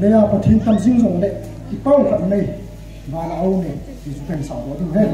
Đây là Pathen tâm riêng rồi đấy, thì bao cận này và là Âu này thì chúng thành sáu đó từng hết.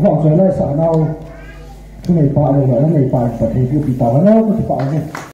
Họ sẽ lại xã nào cái ngày ba này là ngày ba Pathen cái bị tao nó có thể bảo này